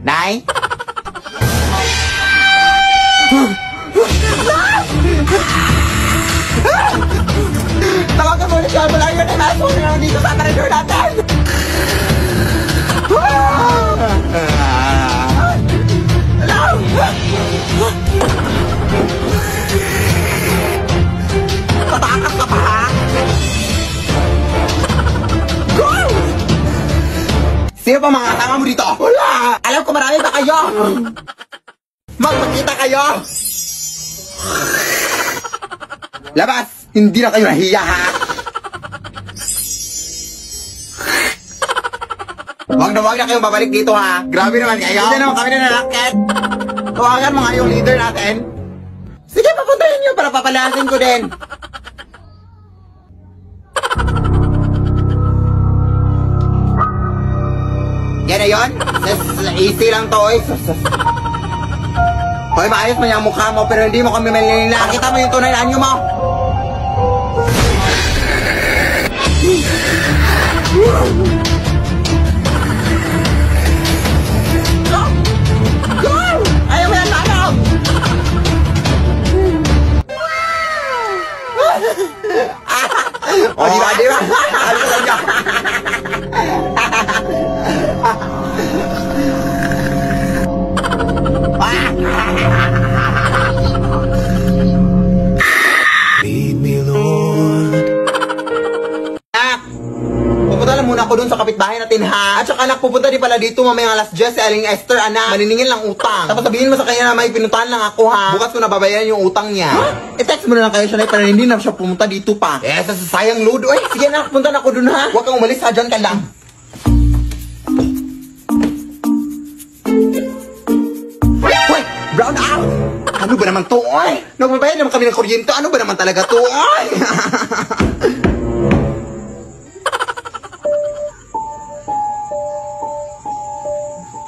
Nay? Tawagan mo ulit siya. Wala yun. Nasa na dito sa aparador natin. Tatakas ka pa, ha? Go! Sino pa mga kasama mo dito? Wala! Alam ko marami ba kayo? Magpakita kayo! Labas! Hindi na kayo nahiya, ha? Huwag na kayong babalik dito, ha? Grabe naman kayo. Hindi naman kami na nalakit. Tawagan mga yung leader natin. Sige, papuntahin nyo para papalasin ko din. Yan na yun? Easy lang to, eh. Hoy, maayos mo yung mukha mo, pero hindi mo kami malinila. Nakita mo yung tunay na anyo mo. Go! Ayaw mo yan, tanong! O, di ba? Ano sa inyo? Lead me, Lord. Pupunta lang muna ako dun sa kapitbahay natin, ha? At saka anak, pupunta din pala dito mamayang alas 10 si Aling Esther, anak. Maniningin lang utang. Tapos sabihin mo sa kanya na may pinuntahan lang ako, ha? Bukas ko nababayaran yung utang niya. I-text mo na lang kayo siya, para hindi na siya pumunta dito pa. Sayang load. Oy, sige anak, punta na ako dun, ha? Huwag kang umalis, ha? Diyan ka lang. Uy, brown out! Ano ba naman to, oy? Nagbabayad naman kami ng kuryente. Ano ba naman talaga to, oy?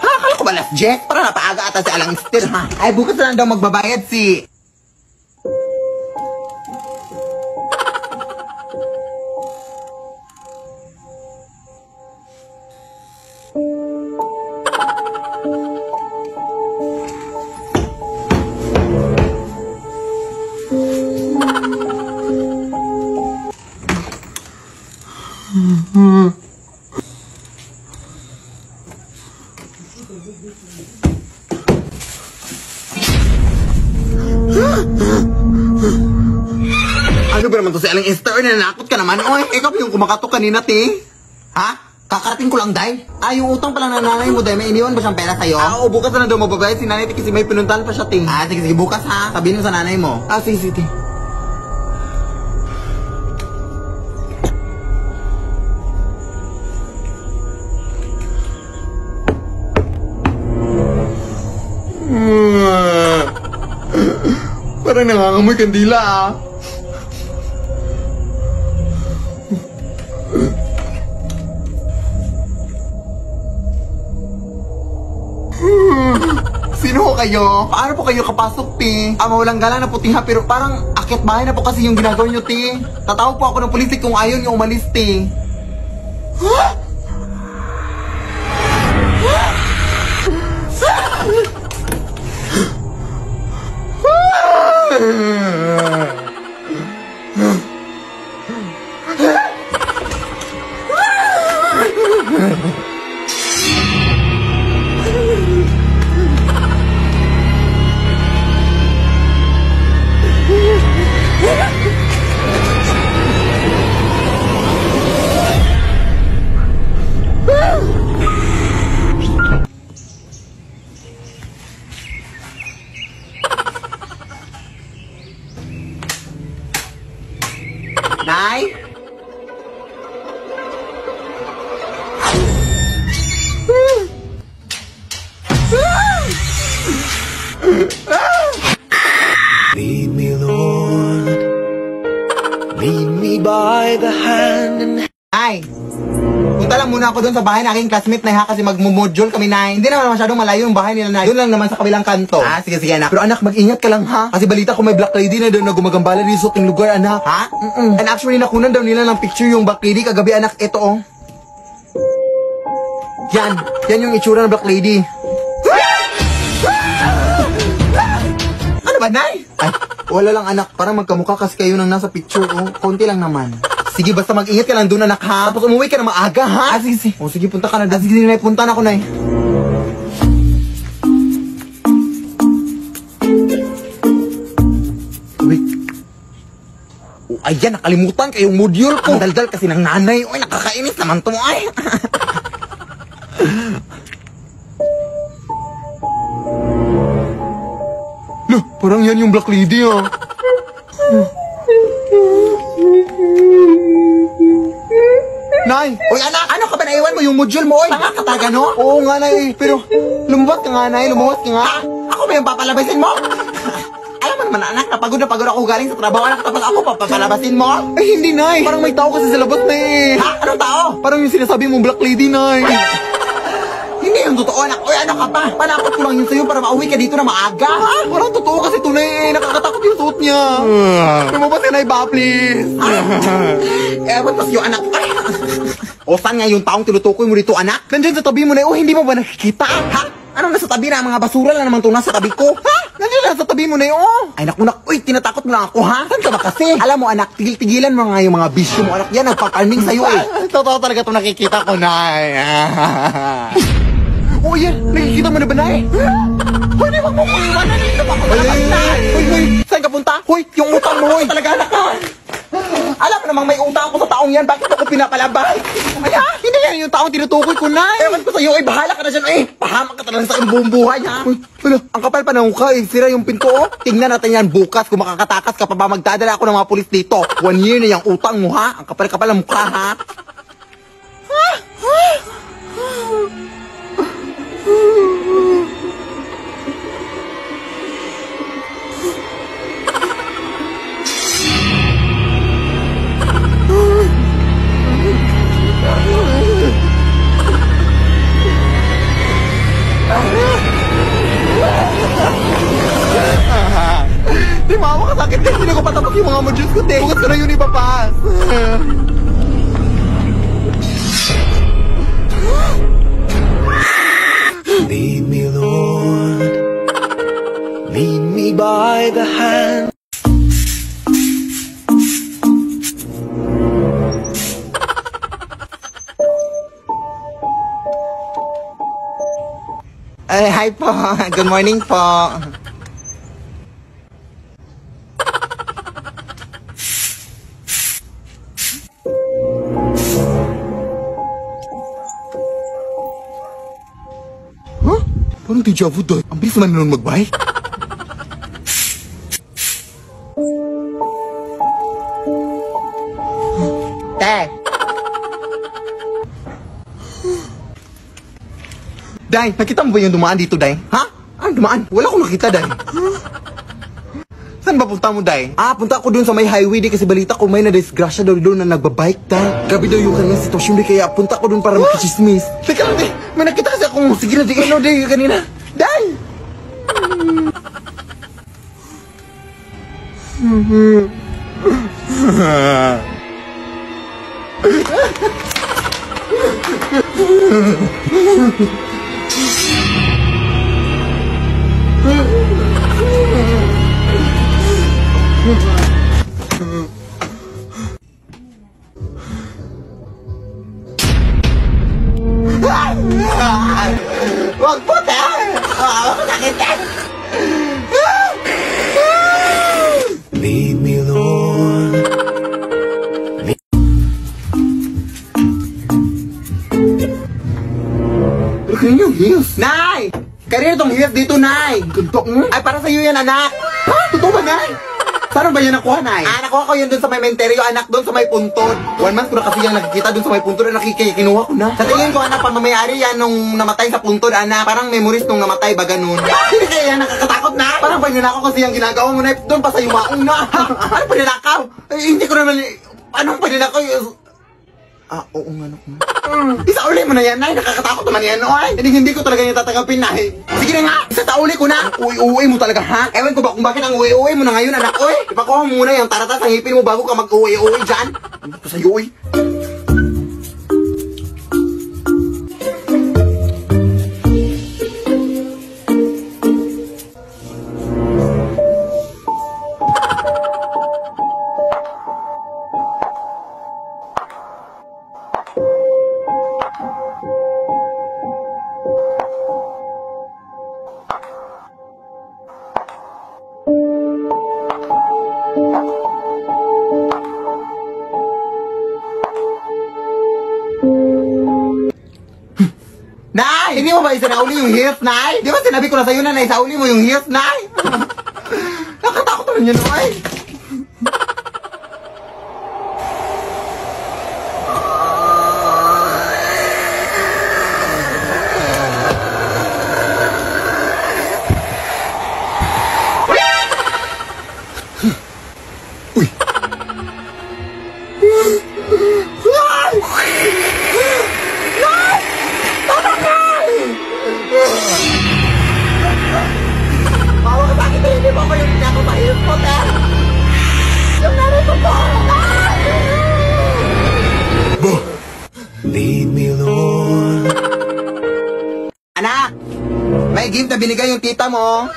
Akala ko ba last jet? Para napaaga ata si Alang Esther, ha? Ay, bukas na lang daw magbabayad si... Ano ba naman to si Aling Esther? Nanakot ka naman, oy. Ikaw yung kumakatok kanina, ti. Ha? Kakarating ko lang, day. Yung utang pala na nanay mo, day. May iniwan ba siyang pera sa'yo? Oo, bukas na daw mababayad si nanay, kasi may pinuntahan pa siya, ti. Sige, bukas, ha? Sabihin mo sa nanay mo. Sige, ti. Parang nangangamoy kandila, ah. Sino ho kayo? Paano po kayo kapasok, ti? Mawalang gala na po, ti, ha? Pero parang akit bahay na po kasi yung ginagawa nyo, ti. Tatawag po ako ng pulis kung ayaw nyo umalis, ti. Huh? Nay? Lead me, Lord. Lead me by the hand and... Nay, punta lang muna ako doon sa bahay ng aking classmate na, ha, kasi magmumodule kami, Nay. Hindi naman masyadong malayo yung bahay nila, Nay. Doon lang naman sa kabilang kanto. Sige, anak. Pero anak, mag-ingat ka lang, ha? Kasi balita ko may black lady na doon na gumagambala rin sa ating lugar, anak. Ha? And actually, nakunan daw nila ng picture yung black lady kagabi, anak. Ito, oh. Yan yung itsura ng black lady. Ano ba, Nay? Ay, wala lang anak. Parang magkamukha kasi kayo nang nasa picture ko. Konti lang naman. Sige, basta mag-ingat ka lang doon, anak, ha? Tapos umuwi ka na maaga, ha? Sige. O, sige, punta ka na. Sige, Nay, punta na ako, Nay. Wait. Oh, ayan, nakalimutan kayong module ko. Ang daldal kasi ng nanay. Uy, nakakainis naman to, ay. Loh, parang yan yung black lady, ah. Nay! Uy, anak! Ano ka ba naiwan mo yung module mo, oy? Tanga ka talaga, no? Oo nga, Nay. Pero, lumabas ka nga, Nay. Lumabas ka nga. Ha? Ako ba yung papalabasin mo? Alam mo naman, anak, napagod na pagod ako galing sa trabaho, anak, tapos ako papalabasin mo? Ay, hindi, Nay. Parang may tao kasi sa labas, Nay. Ha? Anong tao? Parang yung sinasabi mong black lady, Nay. Hindi yung totoo, anak. Uy, ano ka pa? Panakot ko lang yun sa'yo para mauwi ka dito na maaga. Ha? Parang totoo kasi tunay, eh. Nakakatakot yung suot niya. Lumabas ka, Nay, ba, please? Ewan pa sa'yo, anak. O, saan nga yung taong tinutukoy mo dito, anak? Nandiyan sa tabi mo, Nay. O, hindi mo ba nakikita? Ha? Ano nasa tabi na? Mga basura lang naman ito nasa tabi ko. Ha? Nandiyan lang sa tabi mo, Nay. O. Ay, naku, uy, tinatakot mo lang ako, ha? Saan ka ba kasi? Alam mo, anak, tigil-tigilan mo nga yung mga bisyo mo, anak. Yan, nagpapaning sa'yo, eh. Totoo talaga ito nakikita ko, Nay. O, yan. Nakikita mo na ba, Nay? Hoy, di ba mo ko iwanan dito? Hoy, saan ka punta? Hoy, yung utang mo, hoy. Talaga, anak, ha? Alam mo namang may utang ako sa taong yan. Bakit ako pinapalabay? Ay, ha? Hindi yan yung taong tinutukoy ko, Nay. Ewan ko sa'yo, eh. Bahala ka na dyan, eh. Pahamak ka talaga sa aking buong buhay, ha? Uy, wala. Ang kapal pa ng mukha, eh. Sira yung pinto, oh. Tingnan natin yan bukas kung makakatakas ka pa ba. Magdadala ako ng mga pulis dito. 1 year na yung utang mo, ha? Ang kapal-kapal ng mukha, ha? Di maawa ka sakit din. Hindi ko patapos yung mga modules ko, te. Bukas ko na yun ipapas. Lead me, Lord. Lead me by the hand. Ay, hi po. Good morning po. Huh? Parang deja vu doon. Ang bilis naman nun mag-bike. Te! Day, nakita mo ba yung dumaan dito, Day? Ha? Ano dumaan? Wala akong nakita, Day. Saan ba punta mo, Day? Ah, punta ako doon sa may highway, Day, kasi balita ko may na-disgrasya daw doon na nagbabike, Day. Grabe daw yung kanyang sitwasyon, Day, kaya punta ko doon para makichismis. Teka lang, Day. May nakita kasi akong sige na, Day. Ano, Day, kanina? Day! Wag po, te! Sakit, te! Lead me, Lord. Look at yung heels. Nay! Kanina itong heels dito, Nay. Tuntok mo? Ay, para sa'yo yan, anak. Ha? Totoo ba, Nay? Saan ba yan nakuha, Nay? Ah, nakuha ko yun dun sa may menteryo, anak, dun sa may puntod. 1 month ko na kasi yung nakikita dun sa may puntod na kinuha ko na. Sa tingin ko, anak, pag mamayari yan nung namatay sa puntod, anak, parang memories nung namatay ba ganun. Hindi kaya yan, nakakatakot na. Parang paninakaw kasi yung ginagawa mo, Nay. Doon pa sa yumaong na. Ha? Ano paninakaw? Eh, hindi ko naman, anong paninakaw? Ah, oo nga, anak mo. Isauli mo na yan, Nay. Nakakatakot naman yan, oy. Hindi ko talaga yung tatanggapin, Nay. Sige na nga, isauli ko na. Uwi-uwi mo talaga, ha? Ewan ko ba kung bakit ang uwi-uwi mo na ngayon, anak, oy. Ipakuha mo muna yung taratas sa ngipin mo bago ka mag-uwi-uwi dyan. Ano ko sa'yo, oy? Nay! Hindi mo ba isinauli yung heels, Nay? Di ba sinabi ko na sa'yo na naisauli mo yung heels, Nay? Nakatakot naman yun, Nay. Bawa ka bakit hindi mo ako yung pinapapahirap ko, Ter? Yung nanay ko po! Leave me alone. Anak! May gift na binigay yung tita mo.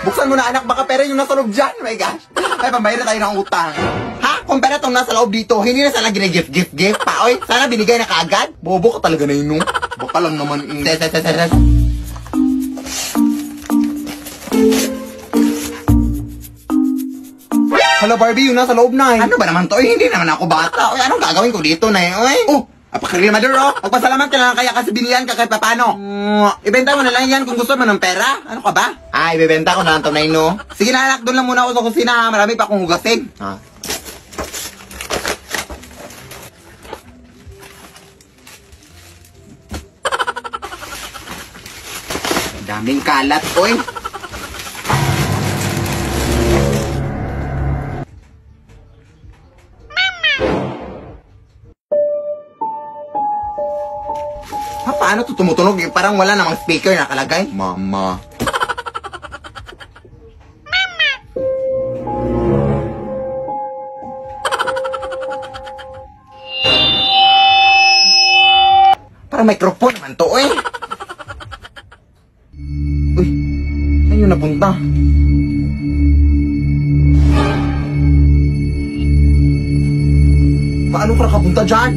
Buksan mo na, anak, baka pera yung nasa loob dyan. Oh my gosh. Ay, pambayad na tayo ng utang. Ha? Kung pera itong nasa loob dito, hindi na sana gina-gift pa. Oy, sana binigay na kaagad. Bobo ka talaga na yun, no? Baka lang naman Ses. Hello, Barbie, yung nasa loob na eh. Ano ba naman to? Eh, hindi naman ako bata. Oy, anong gagawin ko dito na eh? Oy, apakari maduro. Magpasalamat ka lang kaya kasi binilihan ka kahit papano. Ibenta mo na lang yan kung gusto mo ng pera. Ano ka ba? Ibebenta ko na lang to na no? Sige na anak, doon lang muna ako sa kusina. Marami pa akong hugasin. Daming kalat, oy. Paano to tumutunog? Parang wala namang speaker nakalagay. Mama. Parang microphone naman to, eh. Uy, saan yun napunta? Paano ka nakapunta dyan?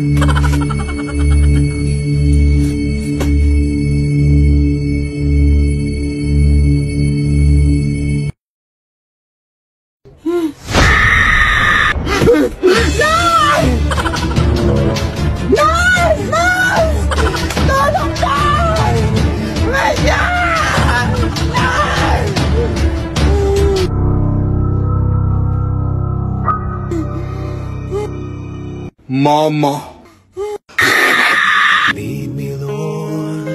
Mama. Leave me alone.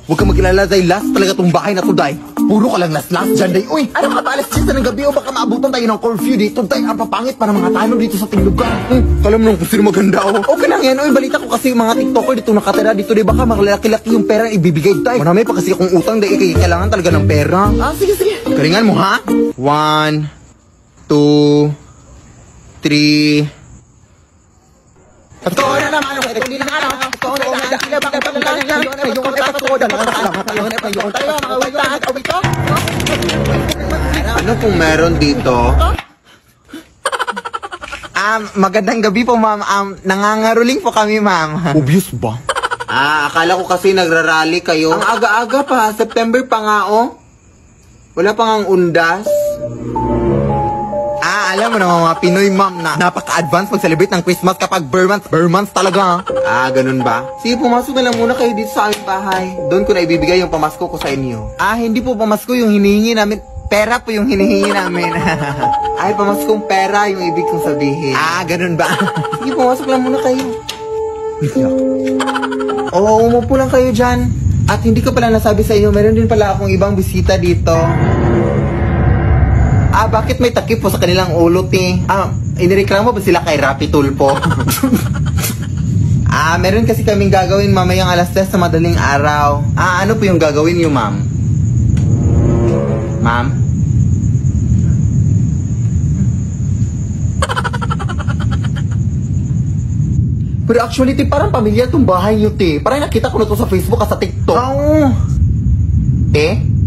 Huwag kang mag-alala, Day. Last talaga tong bahay na to, Day. Puro ka lang last dyan, Day. Uy, ano ka ba? Alas 10 na ng gabi o baka maabutan tayo ng curfew dito, Day. Ang papangit para mga tanong dito sa tinglugan. Kalam mo kung sino maganda, oh. Okay lang yan, uy. Balita ko kasi mga TikToker dito nakatira dito, Day. Baka makalaki-laki yung pera ibibigay, Day. Marami pa kasi akong utang, Day. Kailangan talaga ng pera. Sige. Karingan mo, ha? 1, 2, 3... Ito na naman ako. Hindi na ano. Ito na naman. Sila bakit pa lang yan. Yung kapatid. Yung tayo mga awito. Ano kung meron dito? Magandang gabi po, ma'am. Nangangaruling po kami, ma'am. Obvious ba? Akala ko kasi nagrarally kayo. Ang aga-aga pa. September pa nga, oh. Wala pa ngang undas. Alam mo naman mga Pinoy, ma'am, na napaka-advance mag-celebrate ng Christmas kapag bare months talaga. Ganun ba? Sige, pumasok na lang muna kayo dito sa aming bahay. Doon ko na ibibigay yung pamasko ko sa inyo. Hindi po pamasko yung hinihingi namin. Pera po yung hinihingi namin. Ay, pamaskong pera yung ibig kong sabihin. Ganun ba? Sige, pumasok lang muna kayo. Oo, umupo lang kayo dyan. At hindi ko pala nasabi sa inyo, meron din pala akong ibang bisita dito. Bakit may takip po sa kanilang ulot eh? Inireklamo ba sila kay Rapi Tulpo? Meron kasi kaming gagawin mamayang alas 10 sa madaling araw. Ano po yung gagawin niyo, ma'am? Ma'am? Pero actually, parang pamilya tong bahay niyo, te. Parang nakita ko na to sa Facebook at sa TikTok. Te?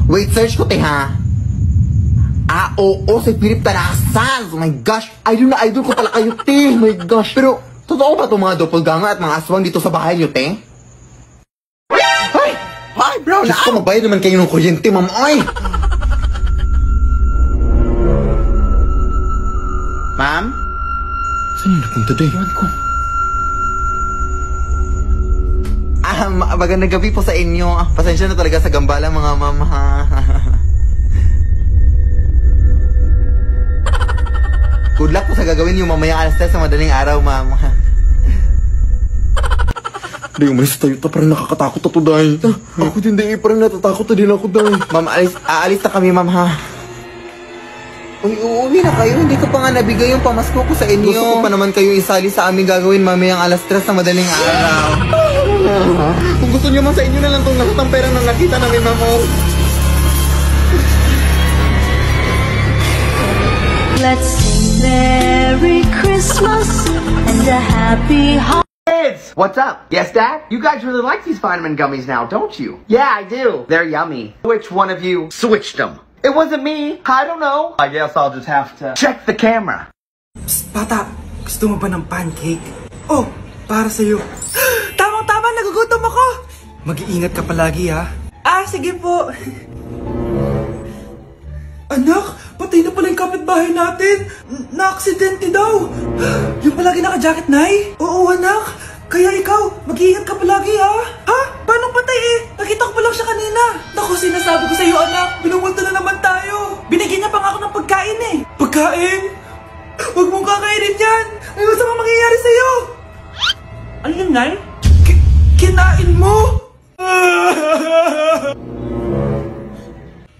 Wait, search ko, te, ha? Oo, si Philip Tarasas. Oh my gosh, idol ko pala kayo, te. Oh my gosh. Pero, totoo ba itong mga doppelganger at mga aswang dito sa bahay niyo, te? Ay, bro, Diyos ko, mabayad naman kayo ng kuryente, ma'am. Ay! Ma'am? Saan yung napunta, te? Ewan ko. Magandang gabi po sa inyo. Pasensya na talaga sa gambala mga ma'am ha. Good luck po sa gagawin niyo mamaya alas 3 sa madaling araw, ma'am. Day, umalis tayo. Parang nakakatakot na to, Day. Ako din, Day. Parang natatakot na din ako, Day. Ma'am, aalis na kami, ma'am ha. Uy, uuwi na kayo. Hindi ko pa nga nabigay yung pamasko ko sa inyo. Gusto ko pa naman kayo isali sa aming gagawin mamayang alas 3 sa madaling araw. Kung gusto niyo man sa inyo na lang itong lahat ng pera na nakita namin, ma'am. Let's sing Merry Christmas and a Happy Holiday. Kids, what's up? Yes, Dad? You guys really like these vitamin gummies now, don't you? Yeah, I do. They're yummy. Which one of you switched them? It wasn't me. I don't know. I guess I'll just have to check the camera. Psst, bata, gusto mo ba ng pancake? Oh, para sa'yo. Tamang-tama, nagugutom ako. Mag-iingat ka palagi, ha? Ah, sige po. Anak, patay na pala yung kapitbahay natin. Na-aksidente daw. Yung palagi naka-jacket, Nay? Oo, anak. Kaya ikaw, mag-iingat ka palagi, ha? Ha? Paano patay eh? Nakita ko pa lang siya kanina. Naku, sinasabi ko sa'yo, anak. Binumulta na naman tayo. Binigyan niya pa nga ako ng pagkain eh. Pagkain? Huwag mong kakainin yan. Ano sa mga mangyayari sa'yo? Ano yun, Nay? Kinain mo?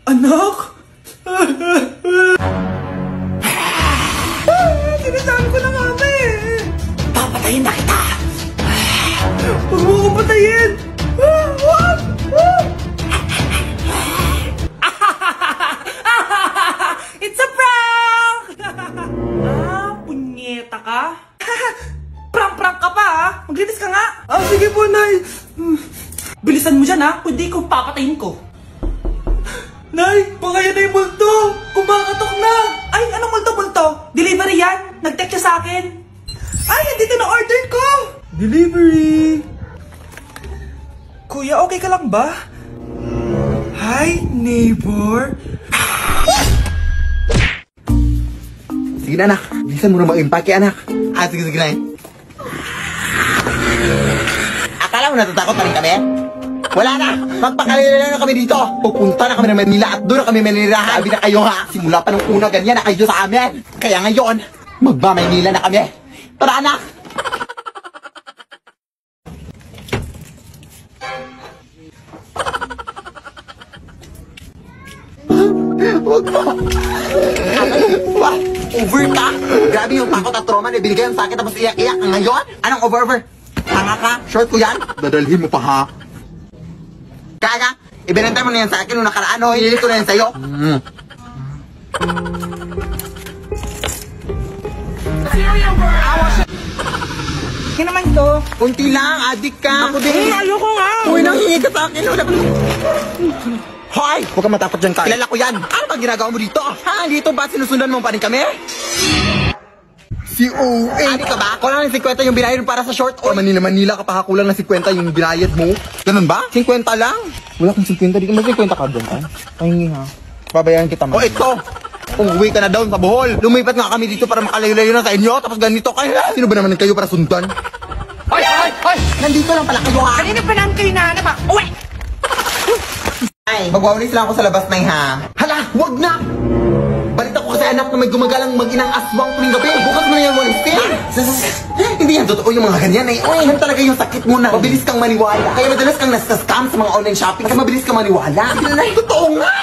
Anak? Sinasabi ko na nga ba eh. Papatayin na kita. Huwag mo ko patayin. It's a prank! Punyeta ka? Prank-prank ka pa ha? Maglinis ka nga. Sige po, Nay. Bilisan mo dyan ha, kundi ko papatayin ko. Nay, baka yan na yung multo! Kumakatok na! Ay, anong multo-multo? Delivery yan? Nag-text siya sa akin? Ay, andito na order ko! Delivery! Kuya, okay ka lang ba? Hi, neighbor! Sige na, anak. Bilisan mo na mag-impake, anak. Sige na. Akala mo natatakot pa rin kami? Wala na! Magpakalila na kami dito! Pupunta na kami ng Manila at doon na kami manirahan! Sabi na kayo ha! Simula pa nung una ganyan na kayo sa amin! Kaya ngayon, magma-Manila na kami! Tara anak! Huwag mo! What? Over ka? Grabe yung takot at trauma na binigay ang sakit tapos iyak-iyak ka ngayon? Anong over? Tanga ka? Short ko yan? Dadalhin mo pa, ha? Kaya, ibinantay mo na yan sa akin nung nakaraan, ho. Hinilit ko na yan sa'yo. Kaya naman ito. Kunti lang, adik ka. Ako din. Ayoko nga. Uy, nanghingi ka sa akin. Hoy! Huwag ka matakot dyan, Kai. Kilala ko yan. Ano ba ginagawa mo dito? Ha? Dito ba sinusundan mo pa rin kami? Si O.A. Adik ka ba? Kulang ng 50 yung binayad para sa short. O Manila ka pa, kulang ng 50 yung binayad mo. Ganun ba? 50 lang? Wala kang 50. Di ka mag 50 ka doon, ha? Pahingi, ha? Babayaran kita, O ito! Umuwi ka na down sa Bohol. Lumipat nga kami dito para makalayo-layo na sa inyo. Tapos ganito kayo. Sino ba naman kayo para sundan? Hoy! Nandito lang pala kayo ha. Kanina pa namin kayo nahanap ha. Uwe! Ay, magwawalis lang ako sa labas na ha. Hala, wag na! Balita ko kasi anak na may gumagalang mag-inang aswang tuwing gabi. Bukas mo na yan walisin. Hindi yan totoo yung mga ganyan eh. Uy, yan talaga yung sakit mo na. Mabilis kang maniwala. Kaya madalas kang nasa-scam sa mga online shopping. Kaya mabilis kang maniwala. Totoo nga!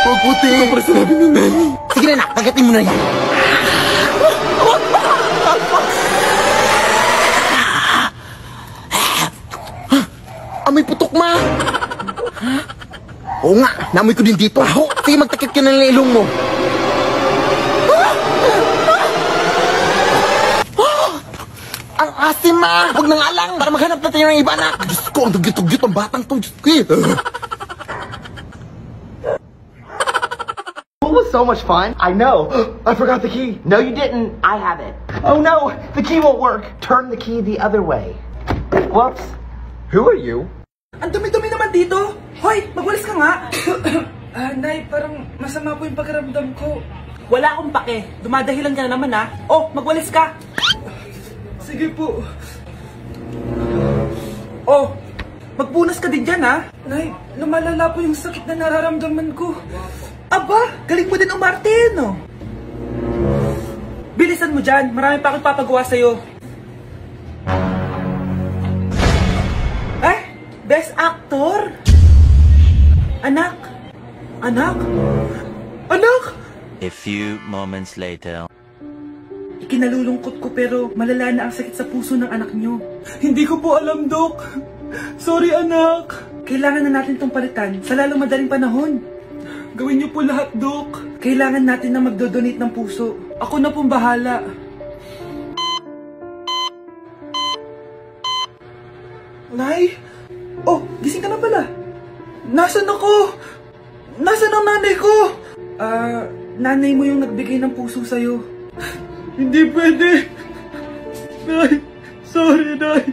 Huwag puti. Para sinabi ni Nani. Sige na, kagatin mo na yan. Amoy putok, ma. Oo nga, namoy ko din dito. Sige, magtakip ka na ng ilong mo. Ang asim, ma. Huwag na nga lang, para maghanap natin ng iba, anak. Diyos ko, ang dugyot-dugyot ang batang to. Diyos ko, It was so much fun. I know. I forgot the key. No, you didn't. I have it. Oh no, the key won't work. Turn the key the other way. Whoops. Who are you? Ang dumi-dumi naman dito. Hoy, magwalis ka nga! Nay, parang masama po yung pakiramdam ko. Wala akong pake. Dumadahilan ka na naman ha. Oh, magwalis ka! Sige po. Oh, magpunas ka din dyan ha. Nay, lumalala po yung sakit na nararamdaman ko. Aba, galing mo din umarte, no? Bilisan mo dyan. Marami pa akong papagawa sa'yo. Eh, best actor? Anak? Anak? Anak? A few moments later. Ikinalulungkot ko pero malala na ang sakit sa puso ng anak nyo. Hindi ko po alam, Dok. Sorry, anak. Kailangan na natin tong palitan sa lalong madaling panahon. Gawin niyo po lahat, Dok. Kailangan natin na magdodonate ng puso. Ako na pong bahala. Nay? Oh, gising ka na pala. Nasaan ako? Nasaan ang nanay ko? Nanay mo yung nagbigay ng puso sa'yo. Hindi pwede. Nay, sorry, Nay.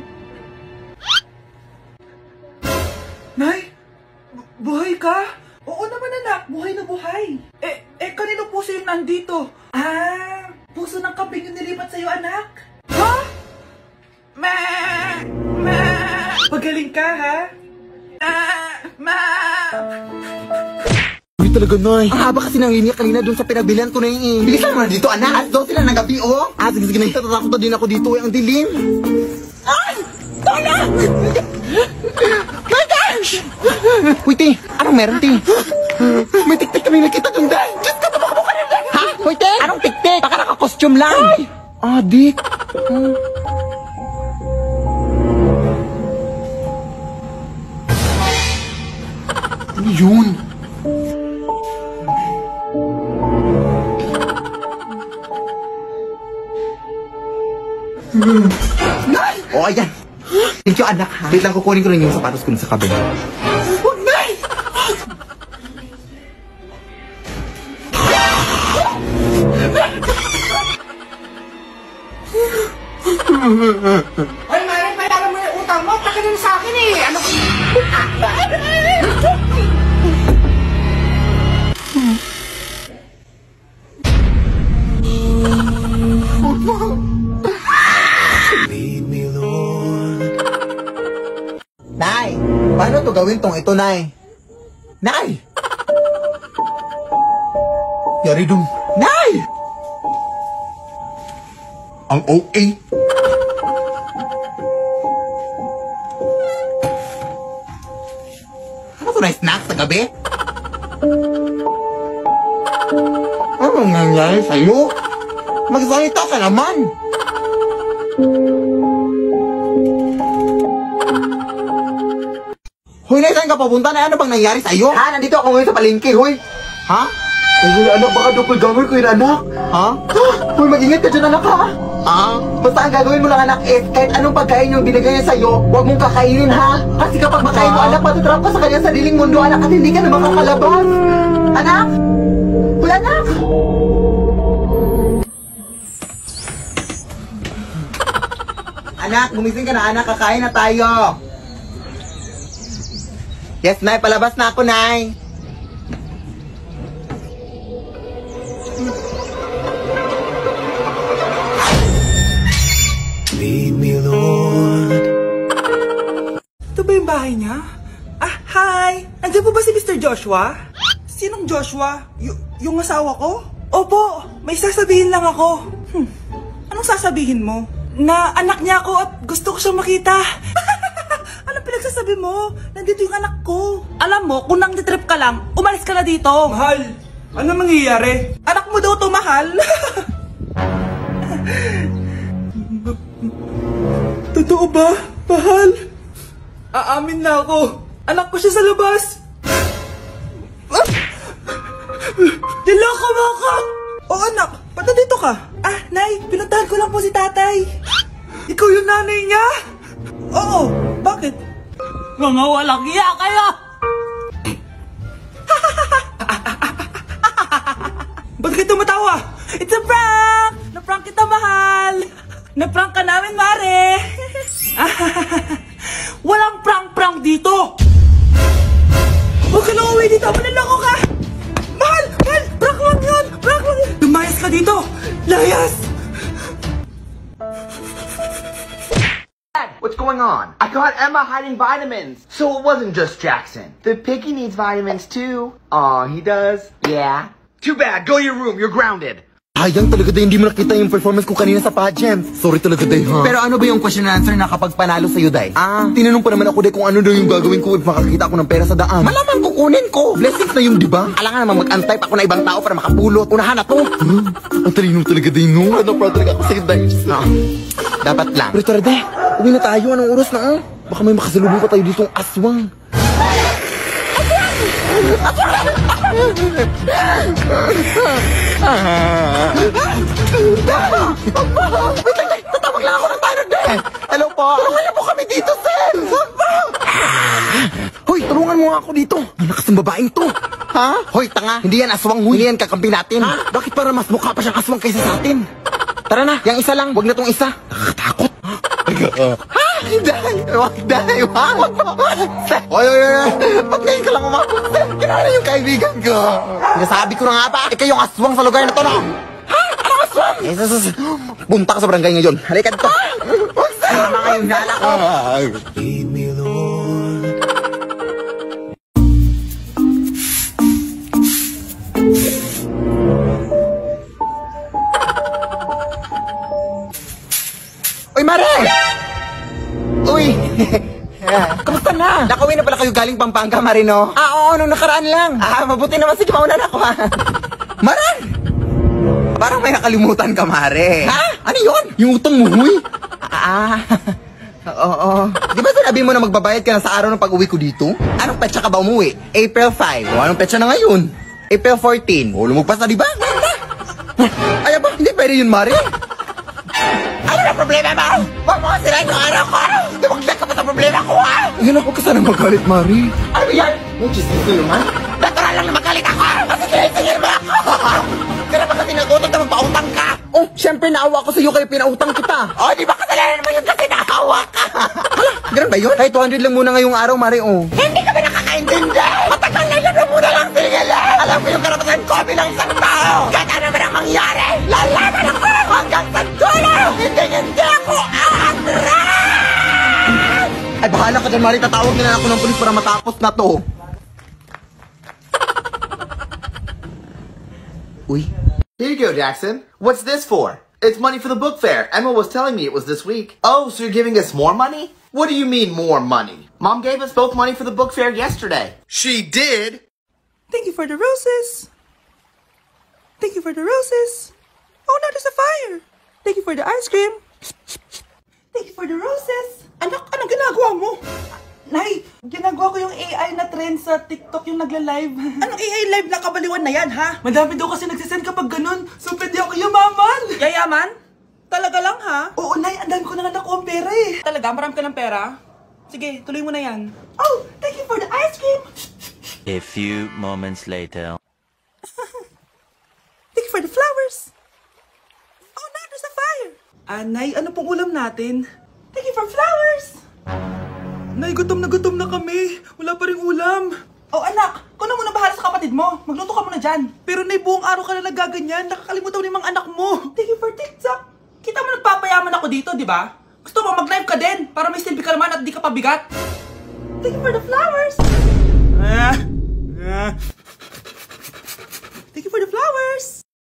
Nay? Buhay ka? Oo naman, anak. Buhay na buhay. Kanino puso yung nandito? Puso ng kambing yung nilipat sa'yo, anak. Ha? Pagaling ka, ha? Uy, talaga, Nay. Ang haba kasi nang iniyak kanina dun sa pinagbilihan ko na yung bilisan mo na dito, anak. At doon sila ng gabi, oh. Sige, sige, nagtatakot na din ako dito, ang dilim. Ay! Tolak! My gosh! Uy, Ti, anong meron, Ti? May tik-tik kami nakita dun, Day. Diyos ka, tumakbo ka rin, Day. Ha? Uy, Ti, anong tik-tik? Baka naka-costume lang. Dik. Ano yun? Nay! Oh, ayan. Thank you, anak, ha? Wait lang, kukunin ko lang yung sapatos ko sa kabin. Huwag, Nay! Ay, Mare, bayaran mo yung utang mo. Pakinig sa akin eh. Ano? Lead me, Lord. Nay! Paano to gawin tong ito, Nay? Nay! Yari dun. Nay! Ang OA. Ano to na snack sa gabi? Anong nangyari sa'yo? Magsalita ka naman! Hoy, Nay, saan ka papunta na? Ano bang nangyari sa'yo? Ha? Nandito ako ngayon sa palengke, hoy! Ha? Ay, anak, baka doppelganger ko yun, anak! Ha? Hoy, mag-ingat ka dyan, anak, ha? Basta ang gagawin mo lang, anak, is kahit anong pagkain yung binigay niya sa'yo, huwag mong kakainin, ha? Kasi kapag makain mo, anak, matatrap ka sa kanyang sariling mundo, anak, at hindi ka na makakalabas! Anak! Hoy, anak! Anak, gumising ka na, anak, kakain na tayo! Yes, Nay, palabas na ako, Nay! Lead me, Lord. Ito ba yung bahay niya? Hi! Nandiyan po ba si Mr. Joshua? Sinong Joshua? Yung asawa ko? Opo, may sasabihin lang ako. Anong sasabihin mo? Na anak niya ako at gusto ko siyang makita. Anong pinagsasabi mo? Nandito yung anak ko. Alam mo, kung nang-trip ka lang, umalis ka na dito. Mahal, ano mangyayari? Anak mo daw to, mahal. Totoo ba, mahal? Aamin na ako. Anak ko siya sa labas. Niloko mo ako! Oh, anak, ba't nandito ka? Nay, pinuntahan ko lang po si tatay. Ikaw yung nanay niya? Oo, bakit? Mga walang iya kayo! Ba't kayo tumatawa? It's a prank! Na-prank kita, mahal! Na-prank ka namin, Mare! Walang prank-prank dito! What's going on? I caught Emma hiding vitamins. So it wasn't just Jackson. The piggy needs vitamins too. Aw, he does? Yeah. Too bad. Go to your room. You're grounded. Sayang talaga day, hindi mo nakita yung performance ko kanina sa pageant. Sorry talaga day, ha? Pero ano ba yung question and answer na kapag panalo sa'yo, Day? Tinanong pa naman ako day kung ano daw yung gagawin ko if makakita ako ng pera sa daan. Malamang kukunin ko. Blessings na yun, di ba? Alam nga naman mag-untype ako na ibang tao para makapulot. Unahan na to. Ang talino talaga day, no? Ano pa talaga ako sa'yo, day? No. Dapat lang. Pero tara day, uwi na tayo. Anong oras na, ah? Baka may makasalubong pa tayo ditong aswang. Tatawag lang ako ng tayo, Day. Hello po. Tulungan mo kami dito, sir. Hoy, tulungan mo nga ako dito. Malakas ng babaeng to. Ha? Hoy, tanga. Hindi yan aswang, huy. Hindi yan kakampi natin. Ha? Bakit para mas mukha pa siyang aswang kaysa sa atin? Tara na, yung isa lang. Wag na tong isa. Nakakatakot. Ha? Day! Wag, Day! Wag! Oy! Ba't ngayon ka lang umabot, sir? Kinala yung kaibigan ko. Sinasabi ko na nga ba? Ikaw yung aswang sa lugar na to, no? Ha? Anong aswang? Punta ka sa barangay ngayon. Halika dito. Wag, sir! Tama ngayon, nala ko. Lead me, Lord. Uy, Mare! Uy! Kamusta na? Nakauwi na pala kayo galing Pampanga, Mare, no? Oo, nung nakaraan lang. Mabuti naman. Sige, mauna na ako, ha? Mare! Parang may nakalimutan ka, Mare. Ha? Ano yun? Yung utang mo, huy. Oo. Di ba sinabi mo na magbabayad ka na sa araw ng pag-uwi ko dito? Anong petsa ka ba umuwi? April 5. O, anong petsa na ngayon? April 14. O, lumagpas na, di ba? Ay, ba? Hindi pwede yun, Mare. Ano na problema mo? Huwag mo kasi yung araw ko. Dumagdag ka pa sa problema ko, ha? Yan ako ka sana magalit, Mari. Ano yan? May chismis ko naman. Natural lang na magalit ako. Kasi sinisingil mo ako. Kaya ba kasi nagutot na magpautang ka? Oh, syempre naawa ko sa iyo kaya pinautang kita. Oh, di ba kasalanan naman yun kasi naawa ka? Hala, ganun ba yun? Kahit 200 lang muna ngayong araw, Mari, oh. Hindi ka ba nakakaintindi? Matagal na lang muna lang singilan. Alam ko yung karapatan ko bilang isang tao. Kahit ano man ang mangyari, lalaban ako hanggang sa dulo. Hindi ako aatras! Ay, bahala ka dyan, Mari. Tatawag na lang ako ng pulis para matapos na to. Uy. Here you go, Jackson. What's this for? It's money for the book fair. Emma was telling me it was this week. Oh, so you're giving us more money? What do you mean more money? Mom gave us both money for the book fair yesterday. She did? Thank you for the roses. Thank you for the roses. Oh no, there's a fire. Thank you for the ice cream. Thank you for the roses. Anak, anong ginagawa mo? Nay, ginagawa ko yung AI na trend sa TikTok yung nagla-live. Anong AI live na kabaliwan na yan, ha? Madami daw kasi nagsisend kapag ganun. So, pwede ako yumaman. Yayaman? Talaga lang, ha? Oo, Nay. Ang dami ko na nga nakuha ang pera, eh. Talaga? Marami ka ng pera? Sige, tuloy mo na yan. Oh, thank you for the ice cream. A few moments later. Thank you for the flowers. Oh, no, there's a fire. Nay, ano pong ulam natin? Thank you for flowers. Nay, gutom na kami. Wala pa rin ulam. Oh, anak, kung na muna bahala sa kapatid mo. Magluto ka muna dyan. Pero Nay, buong araw ka na nagaganyan. Nakakalimutan mo yung mga anak mo. Thank you for TikTok. Kita mo nagpapayaman ako dito, di ba? Gusto mo mag-live ka din para may silbi ka naman at di ka pabigat. Thank you for the flowers. Thank you for the flowers.